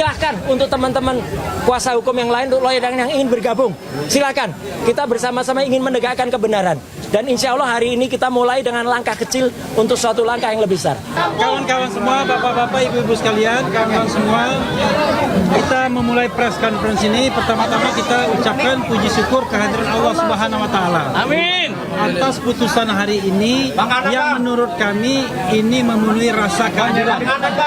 Silahkan untuk teman-teman kuasa hukum yang lain, untuk lawyer yang ingin bergabung, silahkan. Kita bersama-sama ingin menegakkan kebenaran. Dan insya Allah hari ini kita mulai dengan langkah kecil untuk suatu langkah yang lebih besar. Kawan-kawan semua, bapak-bapak, ibu-ibu sekalian, kawan-kawan semua, kita memulai press conference ini. Pertama-tama kita ucapkan puji syukur kehadiran Allah Subhanahu wa Ta'ala. Amin. Atas putusan hari ini yang menurut kami ini memenuhi rasa keadilan.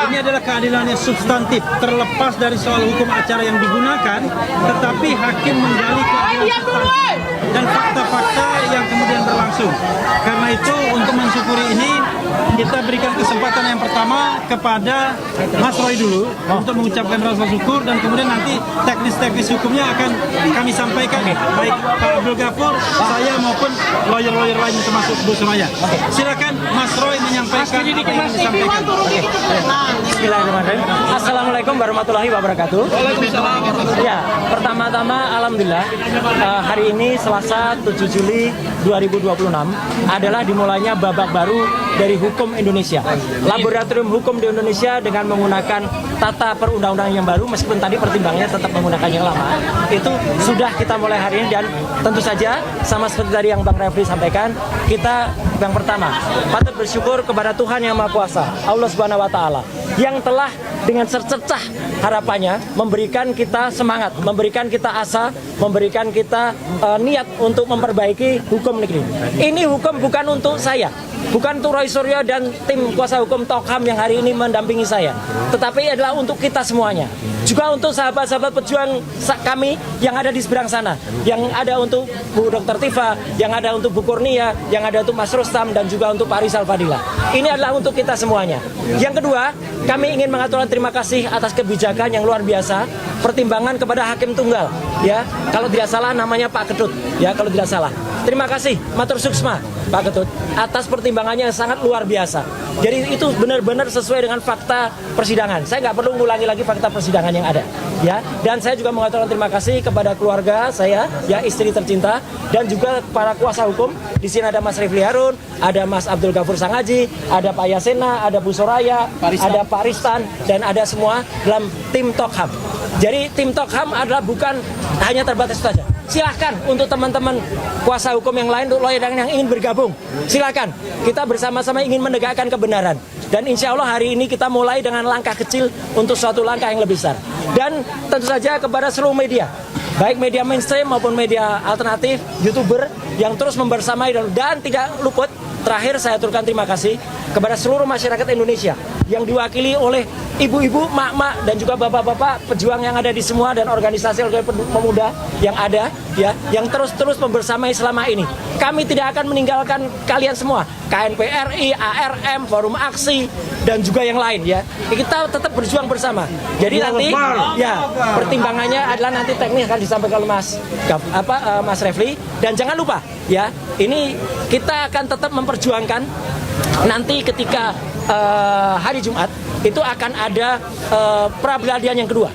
Ini adalah keadilan yang substantif, terlepas dari soal hukum acara yang digunakan, tetapi hakim menggali keadilan substantif dan fakta-fakta yang kemudian berlangsung. Karena itu untuk mensyukuri ini kita berikan kesempatan yang pertama kepada Mas Roy dulu untuk mengucapkan rasa syukur, dan kemudian nanti teknis-teknis hukumnya akan kami sampaikan, baik Pak Abdul Ghafur, saya maupun lawyer-lawyer lain termasuk Bu Suraya. Silakan Mas Roy menyampaikan apa yang ingin disampaikan. Bismillahirrahmanirrahim. Assalamualaikum warahmatullahi wabarakatuh. Ya, pertama-tama alhamdulillah hari ini Selasa 7 Juli 2026 adalah dimulainya babak baru dari hukum Indonesia. Laboratorium hukum di Indonesia dengan menggunakan tata perundang-undangan yang baru, meskipun tadi pertimbangannya tetap menggunakan yang lama, itu sudah kita mulai hari ini. Dan tentu saja sama seperti tadi yang Bang Refli sampaikan, kita yang pertama patut bersyukur kepada Tuhan Yang Maha Kuasa, Allah Subhanahu wa Ta'ala, yang telah dengan secercah harapannya memberikan kita semangat, memberikan kita asa, memberikan kita niat untuk memperbaiki hukum negeri. Ini hukum bukan untuk saya, bukan untuk Roy Suryo dan tim kuasa hukum Tokham yang hari ini mendampingi saya, tetapi adalah untuk kita semuanya. Juga untuk sahabat-sahabat pejuang kami yang ada di seberang sana, yang ada untuk Bu Dr. Tifa, yang ada untuk Bu Kurnia, yang ada untuk Mas Rustam, dan juga untuk Pak Rizal Fadila. Ini adalah untuk kita semuanya. Yang kedua, kami ingin mengaturkan terima kasih atas kebijakan yang luar biasa, pertimbangan kepada hakim tunggal, ya, kalau tidak salah namanya Pak Ketut, ya, kalau tidak salah. Terima kasih, matur suksma Pak Ketut, atas pertimbangannya yang sangat luar biasa. Jadi itu benar-benar sesuai dengan fakta persidangan. Saya nggak perlu mengulangi lagi fakta persidangan yang ada, ya. Dan saya juga mengaturkan terima kasih kepada keluarga saya, ya, istri tercinta, dan juga para kuasa hukum. Di sini ada Mas Refli Harun, ada Mas Abdul Ghafur Sangaji, ada Pak Yasena, ada Bu Soraya, ada Pak Ristan, dan ada semua dalam tim Tokham. Jadi tim Tokham adalah bukan hanya terbatas saja. Silahkan untuk teman-teman kuasa hukum yang lain, untuk lawyer yang ingin bergabung, silahkan. Kita bersama-sama ingin menegakkan kebenaran. Dan insya Allah hari ini kita mulai dengan langkah kecil untuk suatu langkah yang lebih besar. Dan tentu saja kepada seluruh media, baik media mainstream maupun media alternatif, YouTuber yang terus membersamai, dan tidak luput, terakhir saya aturkan terima kasih kepada seluruh masyarakat Indonesia yang diwakili oleh ibu-ibu, mak-mak, dan juga bapak-bapak pejuang yang ada di semua, dan organisasi pemuda yang ada, ya, yang terus-terus membersamai selama ini. Kami tidak akan meninggalkan kalian semua, KNPRI, ARM, Forum Aksi, dan juga yang lain, ya. Kita tetap berjuang bersama. Jadi nanti, ya, pertimbangannya adalah nanti teknis akan disampaikan oleh Mas Refli. Dan jangan lupa, ya, ini kita akan tetap memperjuangkan nanti ketika hari Jumat itu akan ada pra-peradilan yang kedua.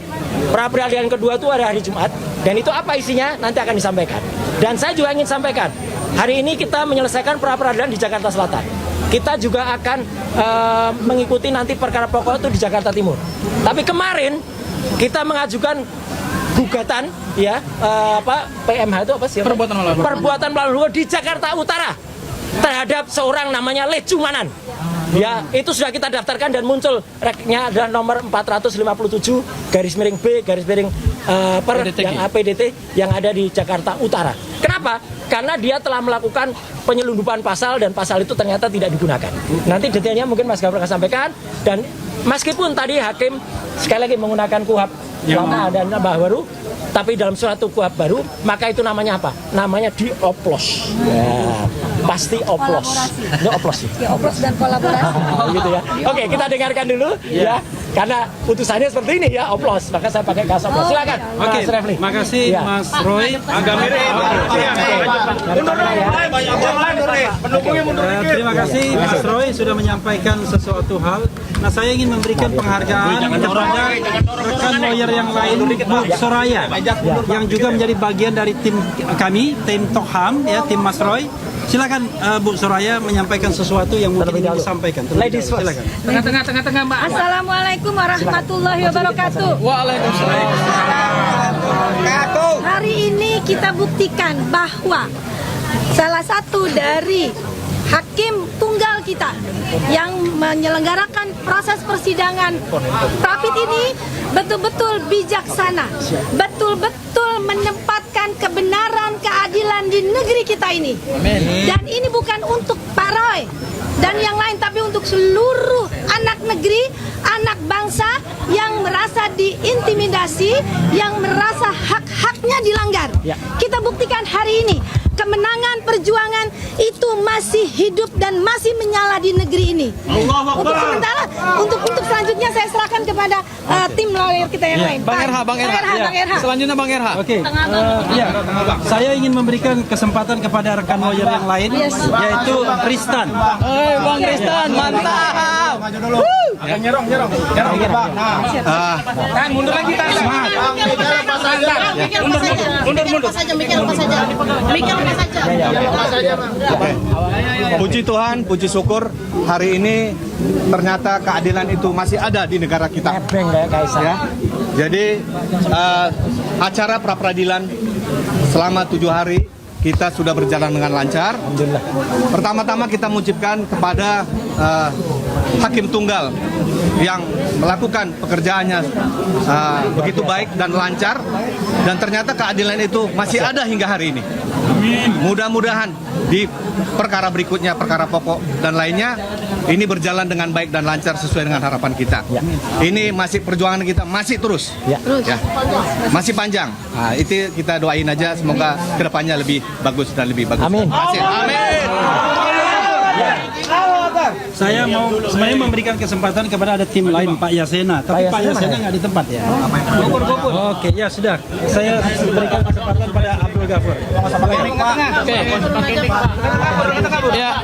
Pra-peradilan yang kedua itu ada hari Jumat, dan itu apa isinya nanti akan disampaikan. Dan saya juga ingin sampaikan, hari ini kita menyelesaikan pra-peradilan di Jakarta Selatan. Kita juga akan mengikuti nanti perkara pokok itu di Jakarta Timur. Tapi kemarin kita mengajukan gugatan, ya, PMH itu apa sih? Perbuatan melawan hukum di Jakarta Utara terhadap seorang namanya Lecumanan. Ya, itu sudah kita daftarkan dan muncul reknya adalah nomor 457/B/B/per yang APDT yang ada di Jakarta Utara. Kenapa? Karena dia telah melakukan penyelundupan pasal, dan pasal itu ternyata tidak digunakan. Nanti detailnya mungkin Mas Ghafur akan sampaikan. Dan meskipun tadi hakim sekali lagi menggunakan KUHP lama dan baru, tapi dalam suatu KUHP baru, maka itu namanya apa? Namanya dioplos. Ya, pasti oplos. Ini oplos. Ya, oplos dan kolaborasi. Gitu ya. Oke, kita dengarkan dulu, ya. Karena putusannya seperti ini, ya, oplos. Maka saya pakai kata oplos. Silakan, Oke, Mas Refli. makasih, Ya. Mas Roy. Agak mirip. Terima kasih Mas Roy sudah menyampaikan sesuatu hal. Nah, saya ingin memberikan penghargaan kepada rekan lawyer yang lain, Bu Soraya, yang juga menjadi bagian dari tim kami, tim Tokham, ya, tim Mas Roy. Silakan Bu Soraya menyampaikan sesuatu yang mungkin Terlebih ingin dahulu. disampaikan. Ladies first. Silakan. Tengah-tengah Mbak. Assalamualaikum warahmatullahi wabarakatuh. Waalaikumsalam. Hari ini kita buktikan bahwa salah satu dari hakim tunggal kita yang menyelenggarakan proses persidangan Rapid ini betul-betul bijaksana, betul-betul menempatkan kebenaran keadilan di negeri kita ini. Dan ini bukan untuk Pak Roy dan yang lain, tapi untuk seluruh anak negeri, anak bangsa yang merasa diintimidasi, yang merasa hak-haknya dilanggar. Kita buktikan hari ini kemenangan perjuangan itu masih hidup dan masih menyala di negeri ini. Untuk sementara, untuk selanjutnya saya serahkan kepada tim lawyer kita yang lain. Bang Erha. Bang Erha. Selanjutnya Bang Erha. Oke, saya ingin memberikan kesempatan kepada rekan lawyer yang lain, yaitu Tristan. Bang Tristan, mantap. Mundur lagi Puji Tuhan, puji syukur hari ini ternyata keadilan itu masih ada di negara kita. Ya. Jadi acara pra peradilan selama 7 hari kita sudah berjalan dengan lancar. Pertama-tama kita mengucapkan kepada hakim tunggal yang melakukan pekerjaannya begitu baik dan lancar, dan ternyata keadilan itu masih ada hingga hari ini. Mudah-mudahan di perkara berikutnya, perkara pokok dan lainnya, ini berjalan dengan baik dan lancar sesuai dengan harapan kita. Ini masih perjuangan kita masih terus, ya, masih panjang. Nah, itu kita doain aja, semoga kedepannya lebih bagus dan lebih bagus. Amin. Amin. Saya mau sebenarnya memberikan kesempatan kepada ada tim lain, Pak Yasena, tapi Pak Yasena nggak di tempat ya. Oke, ya sudah. Saya berikan kesempatan pada Abdul Ghafur. Ya,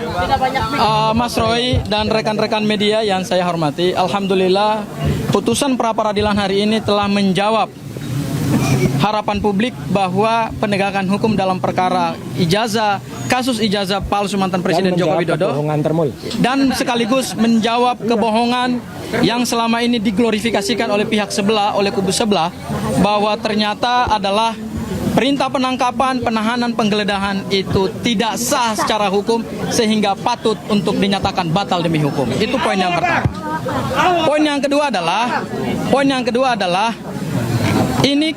Mas Roy dan rekan-rekan media yang saya hormati, alhamdulillah putusan pra peradilan hari ini telah menjawab harapan publik bahwa penegakan hukum dalam perkara kasus ijazah palsu mantan Presiden Joko Widodo, dan sekaligus menjawab kebohongan yang selama ini diglorifikasikan oleh pihak sebelah, oleh kubu sebelah, bahwa ternyata adalah perintah penangkapan, penahanan, penggeledahan itu tidak sah secara hukum sehingga patut untuk dinyatakan batal demi hukum. Itu poin yang pertama. Poin yang kedua adalah ini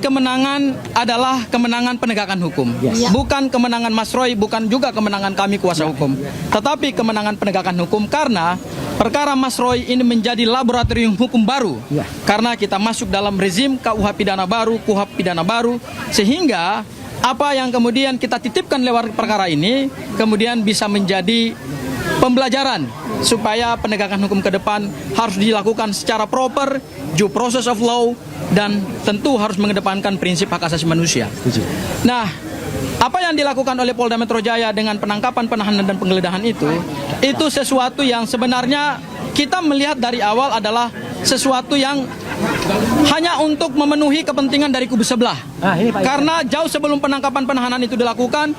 adalah kemenangan penegakan hukum. Bukan kemenangan Mas Roy, bukan juga kemenangan kami kuasa hukum. Tetapi kemenangan penegakan hukum karena perkara Mas Roy ini menjadi laboratorium hukum baru. Karena kita masuk dalam rezim KUH pidana baru, KUHP pidana baru, sehingga apa yang kemudian kita titipkan lewat perkara ini kemudian bisa menjadi pembelajaran supaya penegakan hukum ke depan harus dilakukan secara proper, due process of law, dan tentu harus mengedepankan prinsip hak asasi manusia. Nah, apa yang dilakukan oleh Polda Metro Jaya dengan penangkapan, penahanan, dan penggeledahan itu sesuatu yang sebenarnya kita melihat dari awal adalah sesuatu yang hanya untuk memenuhi kepentingan dari kubu sebelah. Karena jauh sebelum penangkapan penahanan itu dilakukan,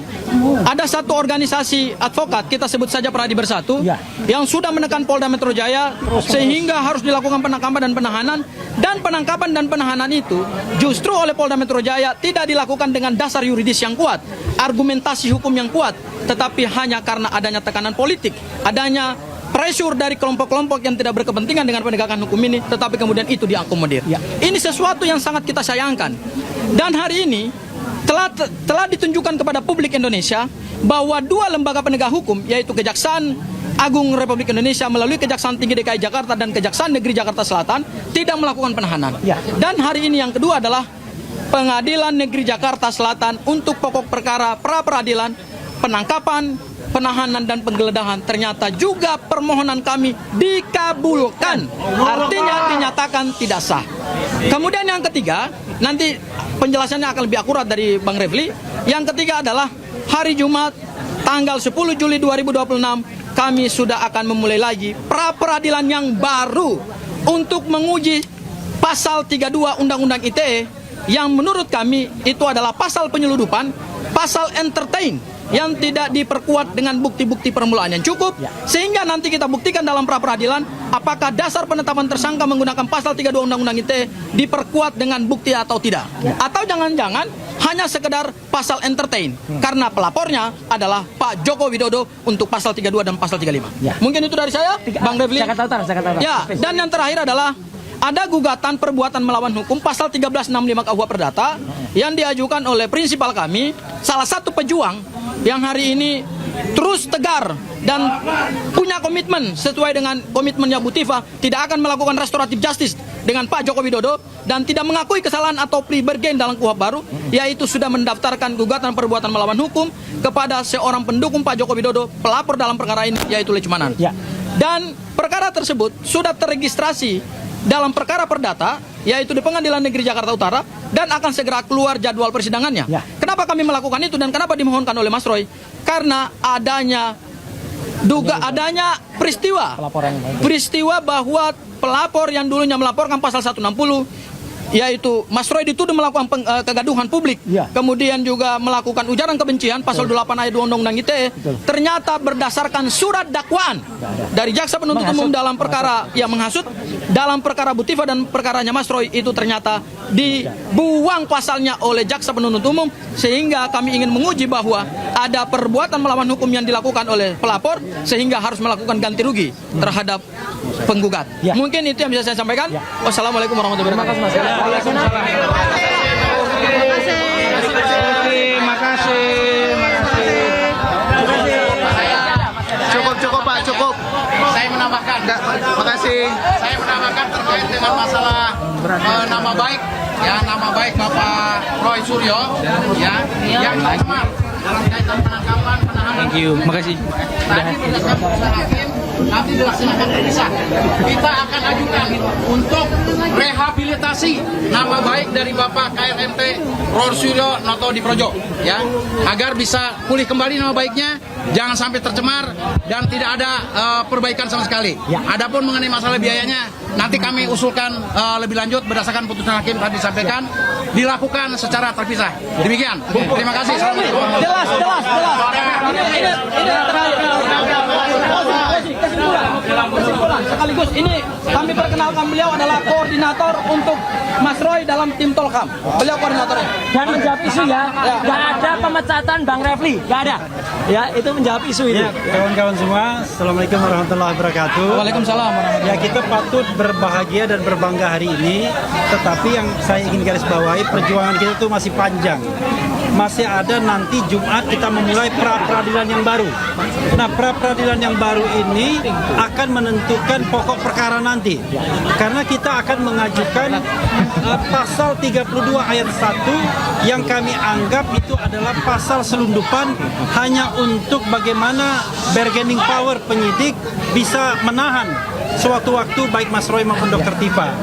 ada satu organisasi advokat, kita sebut saja Pradi Bersatu, yang sudah menekan Polda Metro Jaya sehingga harus dilakukan penangkapan dan penahanan itu justru oleh Polda Metro Jaya tidak dilakukan dengan dasar yuridis yang kuat, argumentasi hukum yang kuat, tetapi hanya karena adanya tekanan politik, adanya pressure dari kelompok-kelompok yang tidak berkepentingan dengan penegakan hukum ini, tetapi kemudian itu diakomodir. Ini sesuatu yang sangat kita sayangkan. Dan hari ini telah ditunjukkan kepada publik Indonesia bahwa dua lembaga penegak hukum, yaitu Kejaksaan Agung Republik Indonesia melalui Kejaksaan Tinggi DKI Jakarta dan Kejaksaan Negeri Jakarta Selatan tidak melakukan penahanan. Dan hari ini yang kedua adalah Pengadilan Negeri Jakarta Selatan untuk pokok perkara pra peradilan, penangkapan, penahanan, dan penggeledahan, ternyata juga permohonan kami dikabulkan, artinya dinyatakan tidak sah. Kemudian yang ketiga, nanti penjelasannya akan lebih akurat dari Bang Refli. Yang ketiga adalah hari Jumat tanggal 10 Juli 2026 kami sudah akan memulai lagi pra peradilan yang baru untuk menguji pasal 32 Undang-Undang ITE yang menurut kami itu adalah pasal penyeludupan, pasal entertain, yang tidak diperkuat dengan bukti-bukti permulaan yang cukup, sehingga nanti kita buktikan dalam pra peradilan apakah dasar penetapan tersangka menggunakan pasal 32 Undang-Undang ITE diperkuat dengan bukti atau tidak, atau jangan-jangan hanya sekedar pasal entertain karena pelapornya adalah Pak Joko Widodo untuk pasal 32 dan pasal 35. Mungkin itu dari saya, Bang Refli. Jakarta Utara. Ya, dan yang terakhir adalah ada gugatan perbuatan melawan hukum pasal 1365 KUH Perdata yang diajukan oleh prinsipal kami, salah satu pejuang yang hari ini terus tegar dan punya komitmen sesuai dengan komitmennya Bu Tifa, tidak akan melakukan restoratif justice dengan Pak Joko Widodo dan tidak mengakui kesalahan atau plea bargain dalam KUHP baru, yaitu sudah mendaftarkan gugatan perbuatan melawan hukum kepada seorang pendukung Pak Joko Widodo, pelapor dalam perkara ini, yaitu Lechmanan. Dan perkara tersebut sudah terregistrasi dalam perkara perdata, yaitu di Pengadilan Negeri Jakarta Utara, dan akan segera keluar jadwal persidangannya. Kenapa kami melakukan itu dan kenapa dimohonkan oleh Mas Roy? Karena adanya peristiwa bahwa pelapor yang dulunya melaporkan pasal 160, yaitu Mas Roy dituduh melakukan kegaduhan publik, kemudian juga melakukan ujaran kebencian pasal 8 ayat 2 Undang-Undang ITE, ternyata berdasarkan surat dakwaan dari jaksa penuntut umum dalam perkara yang menghasut, dalam perkara Bu Tifa dan perkaranya Mas Roy itu ternyata dibuang pasalnya oleh jaksa penuntut umum, sehingga kami ingin menguji bahwa ada perbuatan melawan hukum yang dilakukan oleh pelapor sehingga harus melakukan ganti rugi terhadap penggugat. Mungkin itu yang bisa saya sampaikan. Wassalamualaikum warahmatullahi wabarakatuh. Terima kasih. Cukup Pak, cukup. Saya menambahkan. Makasih. Saya menambahkan terkait dengan masalah nama baik Bapak Roy Suryo, yang tercemar dalam kaitan penangkapan, penahanan. Thank you. Makasih. Tadi berdasarkan putusan hakim, nanti dilaksanakan terpisah. Kita akan ajukan untuk rehabilitasi nama baik dari Bapak KRMT Roy Suryo Noto Diprojo, agar bisa pulih kembali nama baiknya, jangan sampai tercemar dan tidak ada perbaikan sama sekali. Adapun mengenai masalah biayanya, nanti kami usulkan lebih lanjut berdasarkan putusan hakim tadi disampaikan, dilakukan secara terpisah. Demikian. Terima kasih. Jelas. Kesimpulan. Sekaligus ini kami perkenalkan beliau adalah koordinator untuk Mas Roy dalam tim Tolkam. Beliau koordinatornya. Dan menjawab isu nggak ada pemecatan Bang Refli, nggak ada. Itu menjawab isu itu. Kawan-kawan semua, Assalamualaikum warahmatullahi wabarakatuh. Waalaikumsalam warahmatullahi Kita patut berbahagia dan berbangga hari ini, tetapi yang saya ingin garis bawahi, perjuangan kita itu masih panjang. Masih ada nanti Jumat kita memulai pra-peradilan yang baru. Nah, pra-peradilan yang baru ini akan menentukan pokok perkara nanti. Karena kita akan mengajukan pasal 32 ayat 1 yang kami anggap itu adalah pasal selundupan hanya untuk bagaimana bargaining power penyidik bisa menahan sewaktu-waktu baik Mas Roy maupun Dr. Tifa.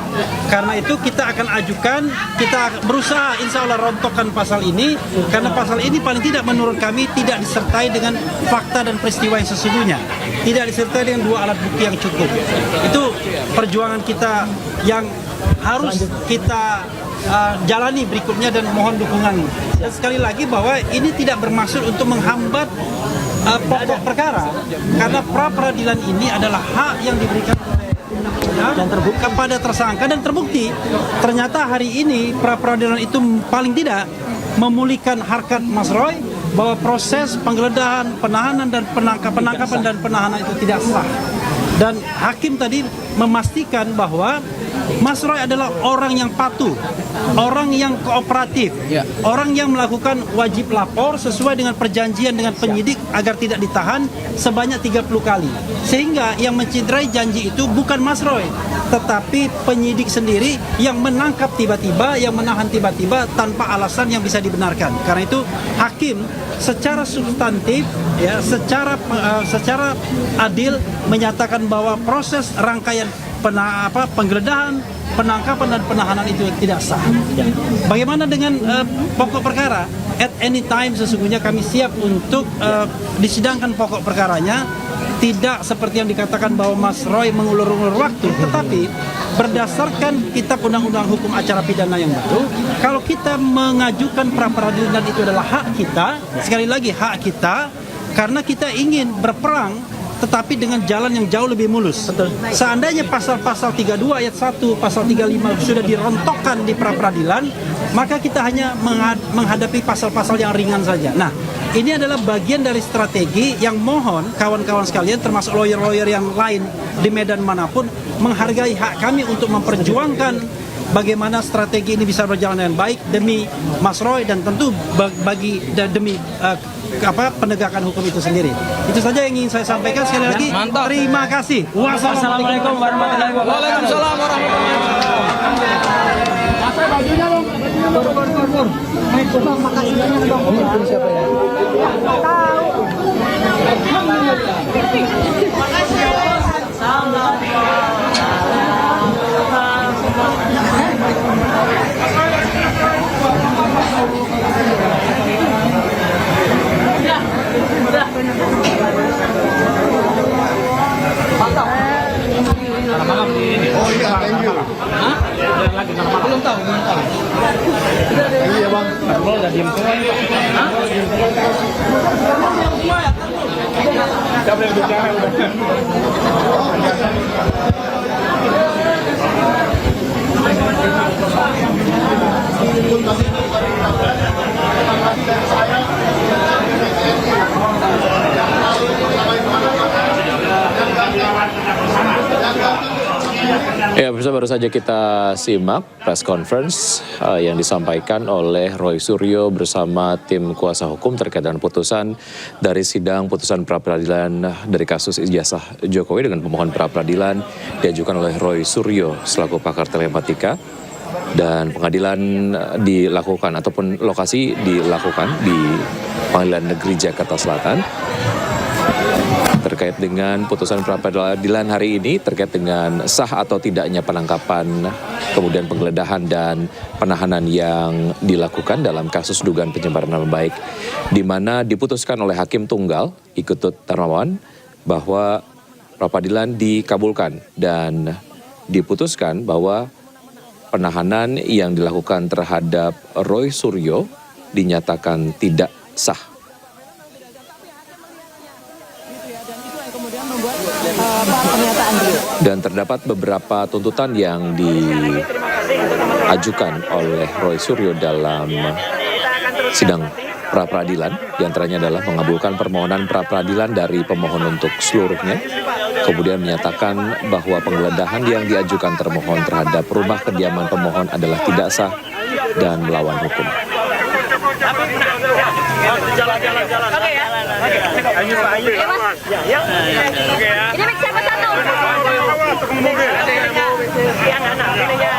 Karena itu kita akan ajukan, kita berusaha insya Allah rontokkan pasal ini, karena pasal ini paling tidak menurut kami tidak disertai dengan fakta dan peristiwa yang sesungguhnya, tidak disertai dengan dua alat bukti yang cukup. Itu perjuangan kita yang harus kita jalani berikutnya dan mohon dukungan. Dan sekali lagi bahwa ini tidak bermaksud untuk menghambat pokok perkara, karena pra peradilan ini adalah hak yang diberikan oleh undang-undang terbukti kepada tersangka dan terbukti. Ternyata hari ini pra peradilan itu paling tidak memulihkan harkat Mas Roy bahwa proses penggeledahan, penahanan dan penangkapan dan penahanan itu tidak sah. Dan hakim tadi memastikan bahwa Mas Roy adalah orang yang patuh, orang yang kooperatif, orang yang melakukan wajib lapor sesuai dengan perjanjian dengan penyidik agar tidak ditahan sebanyak 30 kali. Sehingga yang menciderai janji itu bukan Mas Roy, tetapi penyidik sendiri yang menangkap tiba-tiba, yang menahan tiba-tiba tanpa alasan yang bisa dibenarkan. Karena itu hakim secara substantif, secara adil menyatakan bahwa proses rangkaian penggeledahan, penangkapan dan penahanan itu tidak sah. Bagaimana dengan pokok perkara? At any time sesungguhnya kami siap untuk disidangkan pokok perkaranya tidak seperti yang dikatakan bahwa Mas Roy mengulur-ulur waktu, tetapi berdasarkan kitab undang-undang hukum acara pidana yang baru, kalau kita mengajukan pra-peradilan itu adalah hak kita, sekali lagi hak kita, karena kita ingin berperang tetapi dengan jalan yang jauh lebih mulus. Betul. Seandainya pasal-pasal 32 ayat 1, pasal 35 sudah dirontokkan di pra-peradilan, maka kita hanya menghadapi pasal-pasal yang ringan saja. Nah, ini adalah bagian dari strategi yang mohon kawan-kawan sekalian, termasuk lawyer-lawyer yang lain di medan manapun, menghargai hak kami untuk memperjuangkan bagaimana strategi ini bisa berjalan dengan baik demi Mas Roy dan tentu demi penegakan hukum itu sendiri. Itu saja yang ingin saya sampaikan. Sekali lagi, terima kasih. Wassalamualaikum warahmatullahi wabarakatuh. Waalaikumsalam Oh iya, thank you. Belum tahu. Iya bang. Ya, baru saja kita simak press conference yang disampaikan oleh Roy Suryo bersama tim kuasa hukum terkait dengan putusan dari sidang putusan pra-peradilan dari kasus ijazah Jokowi dengan pemohon pra-peradilan diajukan oleh Roy Suryo selaku pakar telematika, dan pengadilan dilakukan ataupun lokasi dilakukan di Pengadilan Negeri Jakarta Selatan. Terkait dengan putusan pra-peradilan hari ini terkait dengan sah atau tidaknya penangkapan, kemudian penggeledahan dan penahanan yang dilakukan dalam kasus dugaan pencemaran nama baik, di mana diputuskan oleh Hakim Tunggal Iketut Darmawan bahwa pra-peradilan dikabulkan dan diputuskan bahwa penahanan yang dilakukan terhadap Roy Suryo dinyatakan tidak sah. Dan terdapat beberapa tuntutan yang diajukan oleh Roy Suryo dalam sidang pra-peradilan. Di antaranya adalah mengabulkan permohonan pra-peradilan dari pemohon untuk seluruhnya. Kemudian menyatakan bahwa penggeledahan yang diajukan termohon terhadap rumah kediaman pemohon adalah tidak sah dan melawan hukum. Jalan-jalan. Oke ya. Ayo Pak, ayo. Ya. Oke ya. Ini mic siapa satu? Mobil. Iya, anak. Ini ya.